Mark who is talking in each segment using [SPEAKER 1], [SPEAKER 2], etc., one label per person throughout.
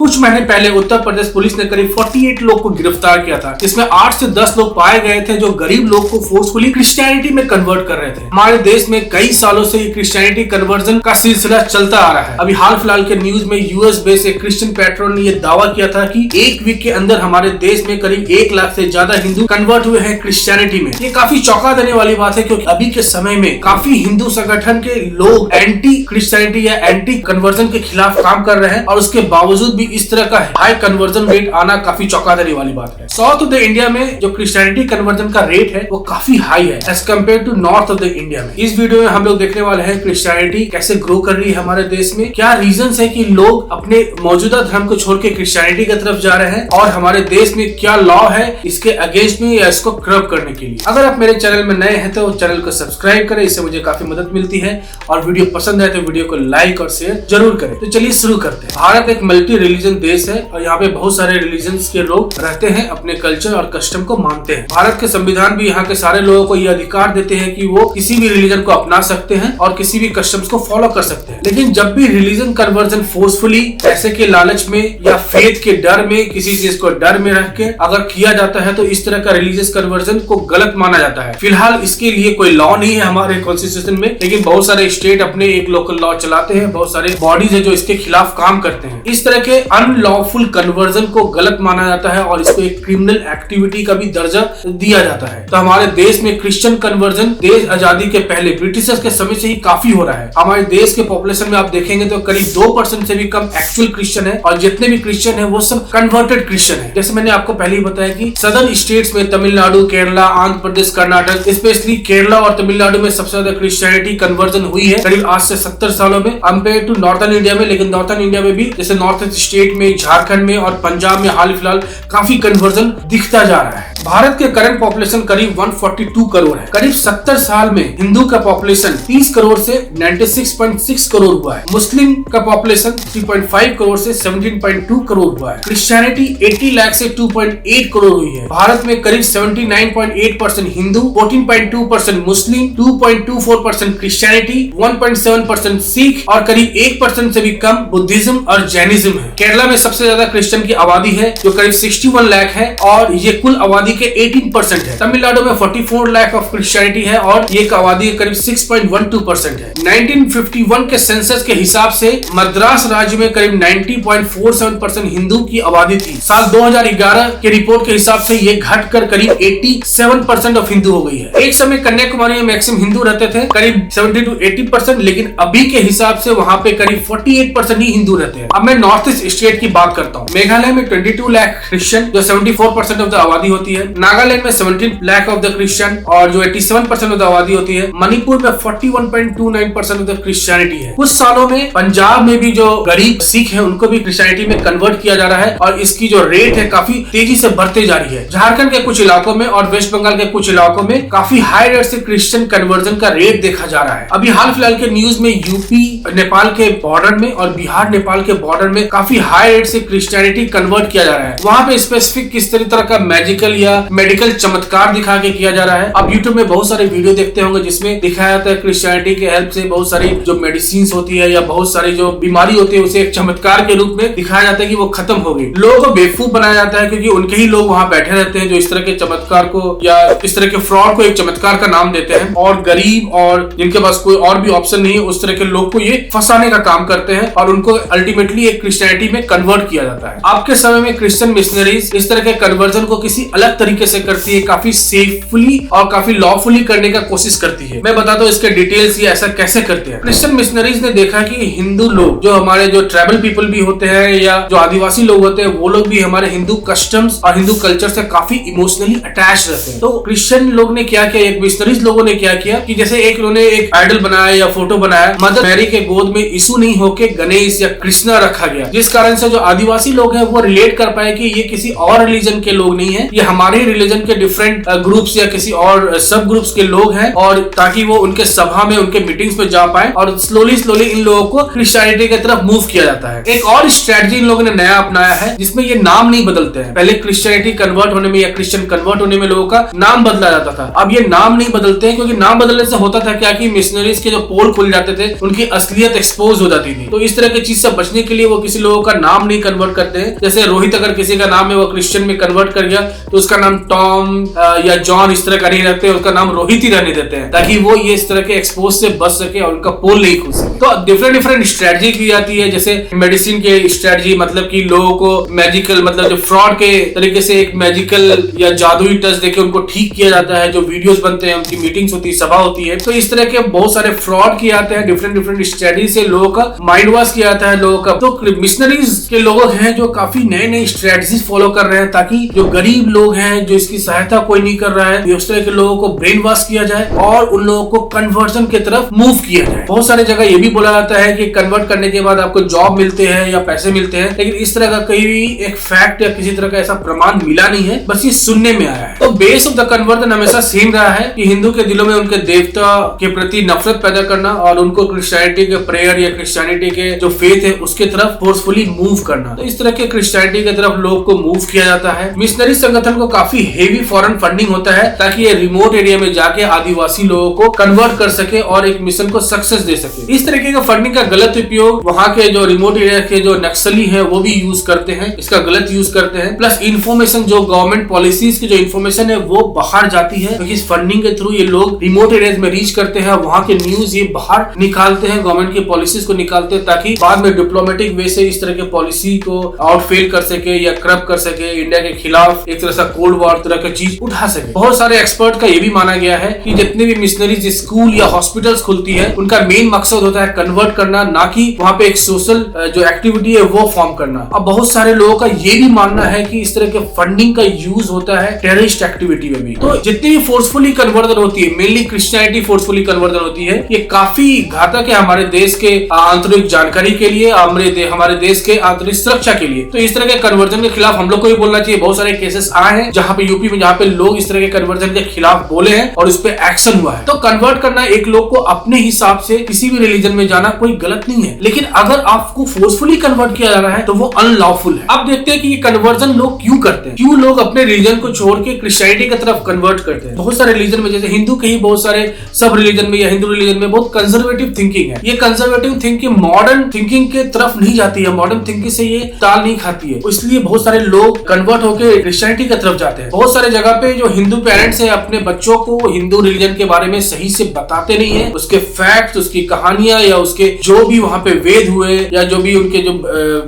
[SPEAKER 1] कुछ महीने पहले उत्तर प्रदेश पुलिस ने करीब 48 लोग को गिरफ्तार किया था, जिसमें 8 से 10 लोग पाए गए थे जो गरीब लोग को फोर्सफुली क्रिश्चियनिटी में कन्वर्ट कर रहे थे। हमारे देश में कई सालों से ये क्रिश्चियनिटी कन्वर्जन का सिलसिला चलता आ रहा है। अभी हाल फिलहाल के न्यूज में यूएस बेस्ड एक क्रिश्चियन पैट्रोन ने यह दावा किया था कि एक वीक के अंदर हमारे देश में करीब 1 लाख से ज्यादा हिंदू कन्वर्ट हुए हैं क्रिश्चियनिटी में। ये काफी चौंका देने वाली बात है, क्योंकि अभी के समय में काफी हिंदू संगठन के लोग एंटी क्रिश्चियनिटी या एंटी कन्वर्जन के खिलाफ काम कर रहे हैं, और उसके बावजूद भी इस तरह का हाई कन्वर्जन रेट आना काफी चौंका देने वाली बात है। साउथ ऑफ द इंडिया में जो क्रिश्चियनिटी कन्वर्जन का रेट है वो काफी हाई है as compare to north of the India में। इस वीडियो में हम लोग देखने वाले हैं क्रिश्चियनिटी कैसे ग्रो कर रही है हमारे देश में, क्या रीजंस है कि लोग अपने मौजूदा धर्म को छोड़ के क्रिश्चियनिटी की तरफ जा रहे हैं, और हमारे देश में क्या लॉ है इसके अगेंस्ट में या इसको कर्ब करने के लिए। अगर आप मेरे चैनल में नए हैं तो चैनल को सब्सक्राइब करें, इससे मुझे काफी मदद मिलती है, और वीडियो पसंद आए तो वीडियो को लाइक और शेयर जरूर करें। तो चलिए शुरू करते हैं। भारत एक मल्टी रिलीजन देश है, और यहाँ पे बहुत सारे रिलीजन्स के लोग रहते हैं, अपने कल्चर और कस्टम को मानते हैं। भारत के संविधान भी यहाँ के सारे लोगों को यह अधिकार देते हैं कि वो किसी भी रिलीजन को अपना सकते हैं और किसी भी कस्टम्स को फॉलो कर सकते हैं। लेकिन जब भी रिलीजन कन्वर्जन फोर्सफुली पैसे के लालच में या फेथ के डर में, किसी चीज को डर में रख के अगर किया जाता है तो इस तरह का रिलीजियस कन्वर्जन को गलत माना जाता है। फिलहाल इसके लिए कोई लॉ नहीं है हमारे कॉन्स्टिट्यूशन में, लेकिन बहुत सारे स्टेट अपने एक लोकल लॉ चलाते हैं, बहुत सारे बॉडीज है जो इसके खिलाफ काम करते हैं। इस तरह के अनलॉफुल कन्वर्जन को गलत माना जाता है और इसको एक क्रिमिनल एक्टिविटी का भी दर्जा दिया जाता है। तो हमारे देश में क्रिश्चियन कन्वर्जन देश आजादी के पहले ब्रिटिशर्स के समय से ही काफी हो रहा है। हमारे देश के पॉपुलेशन में आप देखेंगे तो करीब 2% से भी कम एक्चुअल क्रिश्चियन है, और जितने भी क्रिश्चियन है वो सब कन्वर्टेड क्रिश्चियन है। जैसे मैंने आपको पहले ही बताया कि सदर्न स्टेट्स में तमिलनाडु, केरला, आंध्र प्रदेश, कर्नाटक, स्पेशली केरला और तमिलनाडु में सबसे ज्यादा क्रिश्चियनिटी कन्वर्जन हुई है करीब आज से 70 सालों में, कंपेयर टू नॉर्थन इंडिया में। लेकिन नॉर्थन इंडिया में भी जैसे नॉर्थ ईस्ट स्टेट में, झारखंड में और पंजाब में हाल फिलहाल काफी कन्वर्जन दिखता जा रहा है। भारत के करंट पॉपुलेशन करीब 142 करोड़ है। करीब 70 साल में हिंदू का पॉपुलेशन 30 करोड़ से 96.6 करोड़ हुआ है। मुस्लिम का पॉपुलेशन 3.5 करोड़ से 17.2 करोड़ हुआ है। क्रिश्चियनिटी 80 लाख से 2.8 करोड़ हुई है। भारत में करीब 79.8% हिंदू, 14.2% मुस्लिम, 2.24% क्रिश्चियनिटी, 1.7% सिख और करीब 1% से भी कम बुद्धिज्म और जैनिज्म है। केरला में सबसे ज्यादा क्रिश्चियन की आबादी है जो करीब 61 लाख है, और ये कुल आबादी के 18% है। तमिलनाडु में 44 लाख ऑफ क्रिश्चियनिटी है और ये आबादी करीब 6.12% है। 1951 के सेंसस के हिसाब से मद्रास राज्य में करीब 90.47% हिंदू की आबादी थी। साल 2011 के रिपोर्ट के हिसाब से ये घटकर करीब 87% ऑफ हिंदू हो गई है। एक समय कन्याकुमारी में मैक्सिमम हिंदू रहते थे करीब 70 to 80%, लेकिन अभी के हिसाब से वहाँ पे करीब 48% ही हिंदू रहते हैं। अब मैं नॉर्थ ईस्ट स्टेट की बात करता हूँ। मेघालय में 22 लाख क्रिश्चियन जो 74% ऑफ द आबादी होती है। नागालैंड में 17 लाख ऑफ द क्रिश्चियन और जो 87% ऑफ द आबादी होती है। मणिपुर में 41.29% ऑफ द क्रिश्चियनिटी है। कुछ सालों में पंजाब में भी जो गरीब सिख है उनको भी क्रिश्चियनिटी में कन्वर्ट किया जा रहा है, और इसकी जो रेट है काफी तेजी से बढ़ते जा रही है। झारखंड के कुछ इलाकों में और वेस्ट बंगाल के कुछ इलाकों में काफी हाई रेट से क्रिश्चियन कन्वर्जन का रेट देखा जा रहा है। अभी हाल फिलहाल के न्यूज में यूपी नेपाल के बॉर्डर में और बिहार नेपाल के बॉर्डर में काफी हाई रेट से क्रिश्चियनिटी कन्वर्ट किया जा रहा है। वहाँ पे स्पेसिफिक किस तरह का मैजिकल या मेडिकल चमत्कार दिखा के किया जा रहा है। आप यूट्यूब में बहुत सारे वीडियो देखते होंगे जिसमें दिखाया जाता है क्रिश्चियनिटी के हेल्प से बहुत सारी जो मेडिसिन होती है या बहुत सारी जो बीमारी होती है उसे एक चमत्कार के रूप में दिखाया जाता है कि वो खत्म हो गई। लोगों को बेवकूफ बनाया जाता है क्योंकि उनके ही लोग वहाँ बैठे रहते हैं जो इस तरह के चमत्कार को या इस तरह के फ्रॉड को एक चमत्कार का नाम देते हैं, और गरीब और जिनके पास कोई और भी ऑप्शन नहीं है उस तरह के लोग को ये फंसाने का काम करते हैं, और उनको अल्टीमेटली एक क्रिश्चियनिटी में कन्वर्ट किया जाता है। आपके समय में क्रिश्चियन मिशनरीज इस तरह के कन्वर्जन को किसी अलग तरीके से करती है, काफी सेफुली और काफी लॉफुली करने का कोशिश करती है। मैं बताता हूँ इसके डिटेल्स, ये ऐसा कैसे करते हैं। क्रिश्चियन मिशनरीज ने देखा कि हिंदू लोग जो हमारे जो ट्राइबल पीपल भी होते हैं या जो आदिवासी लोग होते हैं वो लोग भी हमारे हिंदू कस्टम्स और हिंदू कल्चर से काफी इमोशनली अटैच रहते हैं। तो क्रिश्चियन लोग ने क्या किया, एक मिशनरीज लोगों ने क्या किया कि जैसे एक उन्होंने एक आइडल बनाया या फोटो बनाया, मदर मैरी के गोद में यीशु नहीं होके गणेश या कृष्णा रखा गया, जिस कारण से जो आदिवासी लोग हैं वो रिलेट कर पाए कि ये किसी और रिलीजन के लोग नहीं है, ये हमारे रिलीजन के डिफरेंट ग्रुप्स या किसी और सब ग्रुप्स के लोग हैं, और ताकि वो उनके सभा में उनके मीटिंग्स में जा पाए, और स्लोली इन लोगों को क्रिश्चियनिटी की तरफ मूव किया जाता है। एक और स्ट्रेटजी इन लोगों ने नया अपनाया है जिसमें ये नाम नहीं बदलते हैं। पहले क्रिश्चियनिटी कन्वर्ट होने में या क्रिश्चियन कन्वर्ट होने में लोगों का नाम बदला जाता था, अब ये नाम नहीं बदलते हैं, क्योंकि नाम बदलने से होता था क्या कि मिशनरीज के जो पोल खुल जाते थे, उनकी असलियत एक्सपोज हो जाती थी। तो इस तरह की चीज से बचने के लिए वो किसी लोगों का नाम नहीं कन्वर्ट करते हैं। जैसे रोहित अगर किसी का नाम है वो क्रिश्चियन में कन्वर्ट कर गया तो उसका नाम टॉम या जॉन इस तरह का नहीं रखते, उसका नाम रोहित ही रहने देते हैं ताकि वो ये इस तरह के एक्सपोज से बच सके और उनका पोल नहीं खुल सके। तो डिफरेंट स्ट्रेटजी की जाती है, जैसे मेडिसिन के स्ट्रेटजी, मतलब कि लोगों को मैजिकल, मतलब जो फ्रॉड के तरीके से एक मैजिकल या जादुई टच देके उनको ठीक किया जाता है। जो वीडियोस बनते हैं, उनकी मीटिंग्स होती है, सभा होती है, तो इस तरह के बहुत सारे फ्रॉड किए जाते हैं। डिफरेंट स्ट्रेटजी से लोगों का माइंड वॉश किया जाता है लोगों का। तो मिशनरीज के लोग हैं जो काफी नए स्ट्रेटजीज फॉलो कर रहे हैं ताकि जो गरीब लोग हैं, जो इसकी सहायता कोई नहीं कर रहा है, उस तरह के लोगों को ब्रेन वॉश किया जाए और उन लोगों को कन्वर्जन की तरफ मूव किया जाए। बहुत सारी जगह ये भी बोला जाता है कि कन्वर्ट करने के बाद आपको जॉब मिलते हैं या पैसे मिलते हैं, लेकिन इस तरह का कोई भी एक फैक्ट या किसी तरह का ऐसा प्रमाण मिला नहीं है, बस ये सुनने में आया है। तो बेस ऑफ द कन्वर्जन हमेशा सेम रहा है कि हिंदू के दिलों में उनके देवता के प्रति नफरत पैदा करना और उनको क्रिश्चियनिटी के प्रेयर या क्रिश्चियनिटी के जो फेथ है उसके तरफ फोर्सफुली मूव करना। तो इस तरह के क्रिश्चियनिटी की तरफ लोग को मूव किया जाता है। मिशनरी संगठन को काफी हेवी फॉरेन फंडिंग होता है ताकि ये रिमोट एरिया में जाके आदिवासी लोगों को कन्वर्ट कर सके और एक मिशन को सक्सेस दे सके। इस तरीके का फंडिंग का गलत उपयोग वहाँ के जो रिमोट एरिया के जो नक्सली है वो भी यूज करते हैं, इसका गलत यूज करते हैं। प्लस इन्फॉर्मेशन, जो गवर्नमेंट पॉलिसीज की जो इन्फॉर्मेशन है वो बाहर जाती है, क्योंकि इस फंडिंग के थ्रू ये लोग रिमोट एरियाज में रीच करते हैं, वहाँ के न्यूज ये बाहर निकालते हैं, गवर्नमेंट की पॉलिसीज को निकालते हैं ताकि बाद में डिप्लोमेटिक वे से इस तरह के पॉलिसी को आउटफेल कर सके या करप्ट कर सके, इंडिया के खिलाफ एक तरह से कोल्ड वॉर तरह की चीज उठा सके। बहुत सारे एक्सपर्ट का ये भी माना गया है कि जितने भी मिशनरीज स्कूल या हॉस्पिटल्स खुलती है उनका मेन मकसद होता है कन्वर्ट करना, ना कि वहाँ पे एक सोशल जो एक्टिविटी है वो फॉर्म करना। अब बहुत सारे लोगों का ये भी मानना है कि इस तरह के फंडिंग का यूज होता है टेररिस्ट एक्टिविटी में भी। तो जितनी भी फोर्सफुली कन्वर्जन होती है, मेनली क्रिश्चियनिटी फोर्सफुली कन्वर्जन होती है, ये काफी घातक है हमारे देश के आंतरिक जानकारी के लिए, हमारे देश के आंतरिक सुरक्षा के लिए। तो इस तरह के कन्वर्जन के खिलाफ हम लोग को भी बोलना चाहिए। बहुत सारे केसेस आए हैं जहाँ पे यूपी में, जहाँ पे लोग इस तरह के कन्वर्जन के खिलाफ बोले हैं और उस पर एक्शन हुआ है। तो कन्वर्ट करना एक लोग को अपने हिसाब से किसी भी रिलीजन में जाना कोई गलत नहीं है, लेकिन अगर आपको फोर्सफुली कन्वर्ट किया जा रहा है तो वो अनलॉफुल है। अब देखते हैं कि ये कन्वर्जन लोग क्यों करते हैं, क्यों लोग अपने रिलीजन को छोड़ के क्रिश्चियनिटी की तरफ कन्वर्ट करते हैं। बहुत सारे रिलीजन में, जैसे हिंदू के ही बहुत सारे सब रिलीजन में या हिंदू रिलीजन में बहुत कंजर्वेटिव थिंकिंग है। ये कंजर्वेटिव थिंकिंग मॉडर्न थिंकिंग के तरफ नहीं जाती है, मॉडर्न थिंकिंग से ये ताल नहीं खाती है, इसलिए बहुत सारे लोग कन्वर्ट होकर क्रिश्चियनिटी की तरफ जाते हैं। बहुत सारे जगह पे जो हिंदू पेरेंट्स है अपने बच्चों को हिंदू रिलीजन के बारे में सही से बताते नहीं है, उसके फैक्ट्स, उसकी कहानियां या उसके जो भी वहाँ पे वेद हुए या जो भी उनके जो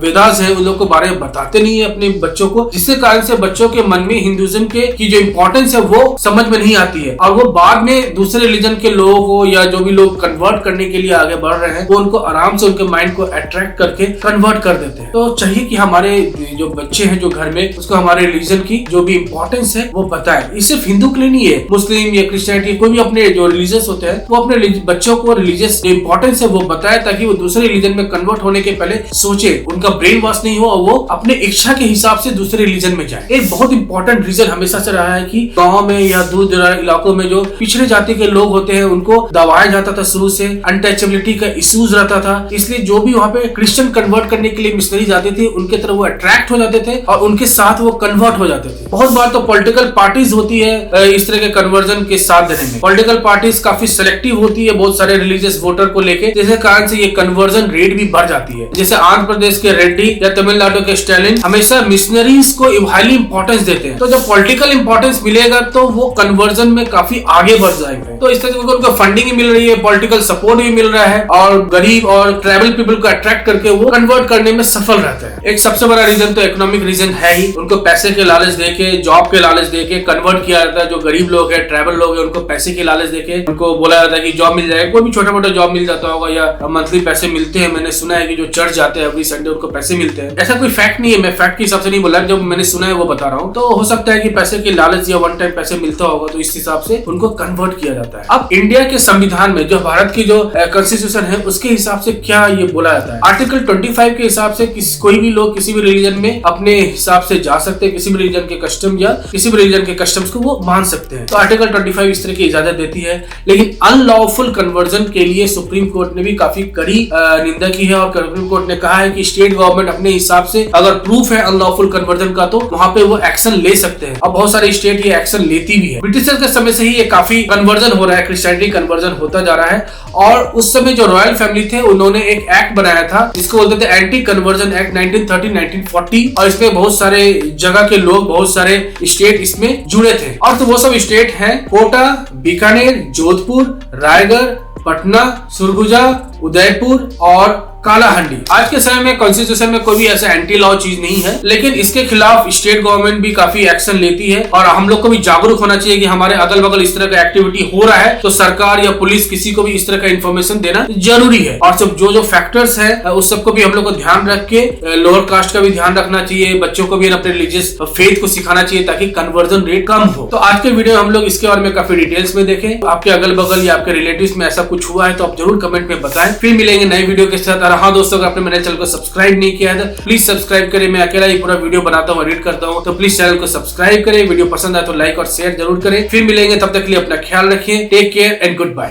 [SPEAKER 1] वेदास है उन लोग के बारे में बताते नहीं है अपने बच्चों को, जिसके कारण से बच्चों के मन में हिंदुइज्म की जो इम्पोर्टेंस है वो समझ में नहीं आती है और वो बाद में दूसरे रिलीजन के लोगों को या जो भी लोग कन्वर्ट करने के लिए आगे बढ़ रहे हैं वो उनको आराम से उनके माइंड को अट्रैक्ट करके कन्वर्ट कर देते हैं। तो चाहिए कि हमारे जो बच्चे हैं जो घर में, उसको हमारे रिलीजन की जो भी इम्पोर्टेंस है वो बताएं। ये सिर्फ हिंदू के लिए नहीं है, मुस्लिम या क्रिश्चियनिटी कोई भी अपने जो रिलीजियस होते हैं वो अपने बच्चों को रिलीजियस जो इम्पोर्टेंस है वो बताए ताकि वो दूसरे रिलीजन में कन्वर्ट होने के पहले सोचे, उनका ब्रेन वॉश नहीं हो और वो अपने इच्छा के हिसाब से दूसरे रिलीजन में जाए। एक बहुत इंपॉर्टेंट रीजन हमेशा से रहा है कि गाँव में या दूर दराज इलाकों में जो पिछड़े जाति के लोग होते हैं उनको दबाया जाता था, शुरू से अनटचेबिलिटी का इश्यूज रहता था, इसलिए जो भी वहाँ पे क्रिश्चियन कन्वर्ट करने के लिए मिशनरी जाते थे उनके तरफ वो अट्रैक्ट हो जाते थे और उनके साथ वो कन्वर्ट हो जाते थे। बहुत बार तो पॉलिटिकल पार्टीज होती है इस तरह के कन्वर्जन के साथ देने में, पॉलिटिकल पार्टीज काफी सिलेक्टिव होती है बहुत सारे रिलीजियस वोटर को लेके, जिसके कारण से ये कन्वर्जन रेट भी बढ़ जाती है। जैसे आंध्र प्रदेश के रेड्डी या तमिलनाडु के स्टालिन हमेशा मिशनरीज को हाईली इंपॉर्टेंस देते हैं, तो जब पॉलिटिकल इंपॉर्टेंस मिलेगा तो वो कन्वर्जन में काफी आगे बढ़ जाएंगे। तो इस तरह से उनको फंडिंग भी मिल रही है, पॉलिटिकल सपोर्ट भी मिल रहा है और गरीब और ट्राइबल पीपल को अट्रैक्ट करके वो कन्वर्ट करने में सफल रहते हैं। एक सबसे बड़ा रीजन तो इकोनॉमिक रीजन है ही, उनको पैसे के लालच देके, जॉब के लालच देके कन्वर्ट किया जाता है। जो गरीब लोग है, ट्राइबल लोग है, उनको पैसे के लालच देके उनको बोला जाता है कि जॉब मिल जाएगा, कोई भी छोटा मोटा जॉब मिल जाता होगा या मंथली पैसे मिलते हैं। मैंने सुना है कि जो चर्च जाते हैं एवरी संडे उनको पैसे मिलते हैं, ऐसा कोई फैक्ट नहीं है, मैं फैक्ट के हिसाब से नहीं बोला, जो मैंने सुना है वो बता रहा हूँ। तो हो सकता है कि पैसे के लालच या वन टाइम पैसे मिलता होगा तो इस हिसाब से उनको कन्वर्ट किया जाता है। अब इंडिया के संविधान में जो भारत की जो कॉन्स्टिट्यूशन है उसके हिसाब से क्या ये बोला जाता है, आर्टिकल 25 के हिसाब से कोई भी लोग किसी भी रिलीजन में अपने हिसाब से जा सकते हैं, किसी भी रिलीजन के कस्टम या किसी भी रिलीजन के कस्टम्स को वो मान सकते हैं। तो आर्टिकल 25 इस तरह की इजाजत देती है, लेकिन अनलॉफुल कन्वर्जन के लिए सुप्रीम कोर्ट ने भी काफी कड़ी निंदा की है और सुप्रीम कोर्ट ने कहा है कि स्टेट गवर्नमेंट अपने हिसाब से अगर प्रूफ है अनलॉफुल कन्वर्जन का तो वहाँ पे वो एक्शन ले सकते हैं। अब बहुत सारे स्टेट ये एक्शन लेती भी है। ब्रिटिशर्स के समय से ही ये काफी कन्वर्जन हो रहा है, क्रिश्चियनिटी कन्वर्जन होता जा रहा है और उस समय जो रॉयल फैमिली थे उन्होंने एक एक्ट बनाया था जिसको बोलते थे एंटी कन्वर्जन एक्ट 1930, 1940 और इसमें बहुत सारे जगह के लोग, बहुत सारे स्टेट इसमें जुड़े थे। और तो वो सब स्टेट हैं कोटा, बीकानेर, जोधपुर, रायगढ़, पटना, सुरगुजा, उदयपुर और कालाहंडी। आज के समय में कॉन्स्टिट्यूशन में कोई भी ऐसा एंटी लॉ चीज नहीं है, लेकिन इसके खिलाफ स्टेट गवर्नमेंट भी काफी एक्शन लेती है और हम लोग को भी जागरूक होना चाहिए कि हमारे अगल बगल इस तरह का एक्टिविटी हो रहा है तो सरकार या पुलिस किसी को भी इस तरह का इन्फॉर्मेशन देना जरूरी है। और सब जो फैक्टर्स है उस सबको भी हम लोग को ध्यान रख के लोअर कास्ट का भी ध्यान रखना चाहिए, बच्चों को भी अपने रिलीजियस फेथ को सिखाना चाहिए ताकि कन्वर्जन रेट कम हो। तो आज के वीडियो में हम लोग इसके बारे में काफी डिटेल्स में देखें। आपके अगल बगल या आपके रिलेटिव्स में ऐसा कुछ हुआ है तो आप जरूर कमेंट में बताएं। फिर मिलेंगे नए वीडियो के साथ। और हाँ दोस्तों, अगर आपने मेरे चैनल को सब्सक्राइब नहीं किया है तो प्लीज सब्सक्राइब करें। मैं अकेला ही पूरा वीडियो बनाता हूँ, एडिट करता हूँ, तो प्लीज चैनल को सब्सक्राइब करें। वीडियो पसंद आए तो लाइक और शेयर जरूर करें। फिर मिलेंगे, तब तक के लिए अपना ख्याल रखिए। Take care and good bye.